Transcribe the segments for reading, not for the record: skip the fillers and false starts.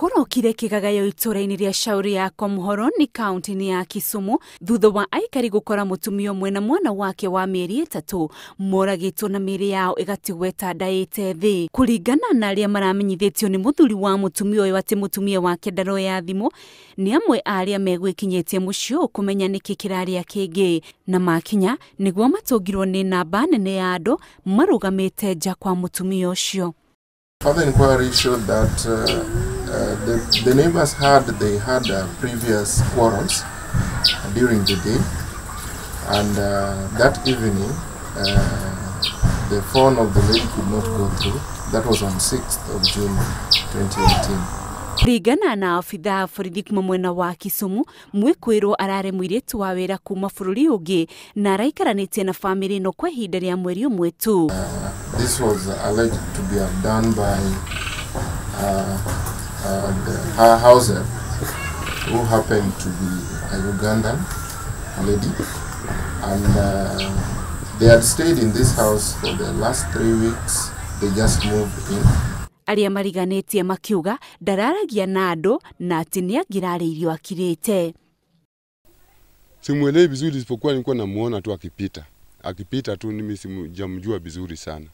Kurokire kigagayo itũra-inĩ rĩa Shauri ya Komhoro ni kaunti-inĩ ya Kisumu thutha wa aikari gukora mutumia ũmwe na mwana wake wa mĩeri 3 moragĩtwo na mĩĩrĩ yao ĩgatigwo ĩtandaĩte thĩ. Kũringana na arĩa maramenyithĩtio ni mũthuri wa mutumia ũyũ atĩ mutumia wake ndaroya thimũ, ni amwe arĩa megwĩkinyĩtie mũciĩ ũyũ kũmenya nĩkĩ kĩrarĩa kĩngĩ, na makinya nĩguo matũngirwo ni namba nene ya andũ marũgamĩte nja kwa mutumia ũcio. Further inquiry showed that the neighbors had previous quarrels during the day, and that evening the phone of the lady could not go through. That was on 6th of June 2018. Kũringana na afithaa borithi kuma mwena wa Kisumu, Muiritu arare Muiritu wa wĩra kuma bũrũri ũngĩ na araikaranĩtie na family ĩno kwa ihinda rĩa mweri ũmwe tu. This was alleged to be done by her househelp, who happened to be a Ugandan lady, and they had stayed in this house for the last 3 weeks. They just moved in. Arĩa mariganĩtie makiuga ndararagia na andũ na atĩ nĩ angĩrarĩirio akirĩte. Simuelewi vizuri, isipokuwa nilikuwa namuona tu akipita tu, mimi simjamjua vizuri sana.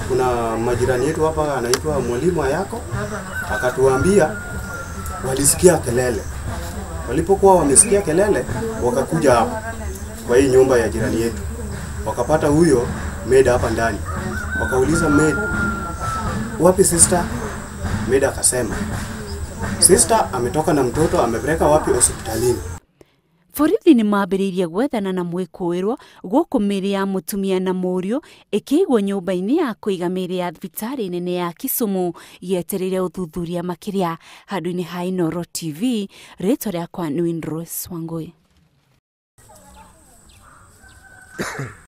Kuna majirani yetu hapa anaitwa mwalimu yako, akatuambia walisikia kelele. Walipokuwa wamesikia kelele, wakakuja hapa kwa hii nyumba ya jirani yetu, wakapata huyo maid hapa ndani. Wakauliza maid, wapi sister? Maid akasema sister ametoka na mtoto, amepeleka wapi hospitalini. Borithi ni mambĩrĩirie gwethana na Muiritu gũkũ mĩĩrĩ ya mutumia na mũriũ ĩkĩigwo nyũmba-inĩ ya kũiga mĩĩrĩ ya thibitarĩ nene ya Kisumu yetereire ũthuthuria makĩria. Handũ-inĩ ha Inooro TV, rĩtwa rĩakwa nĩ Inooro.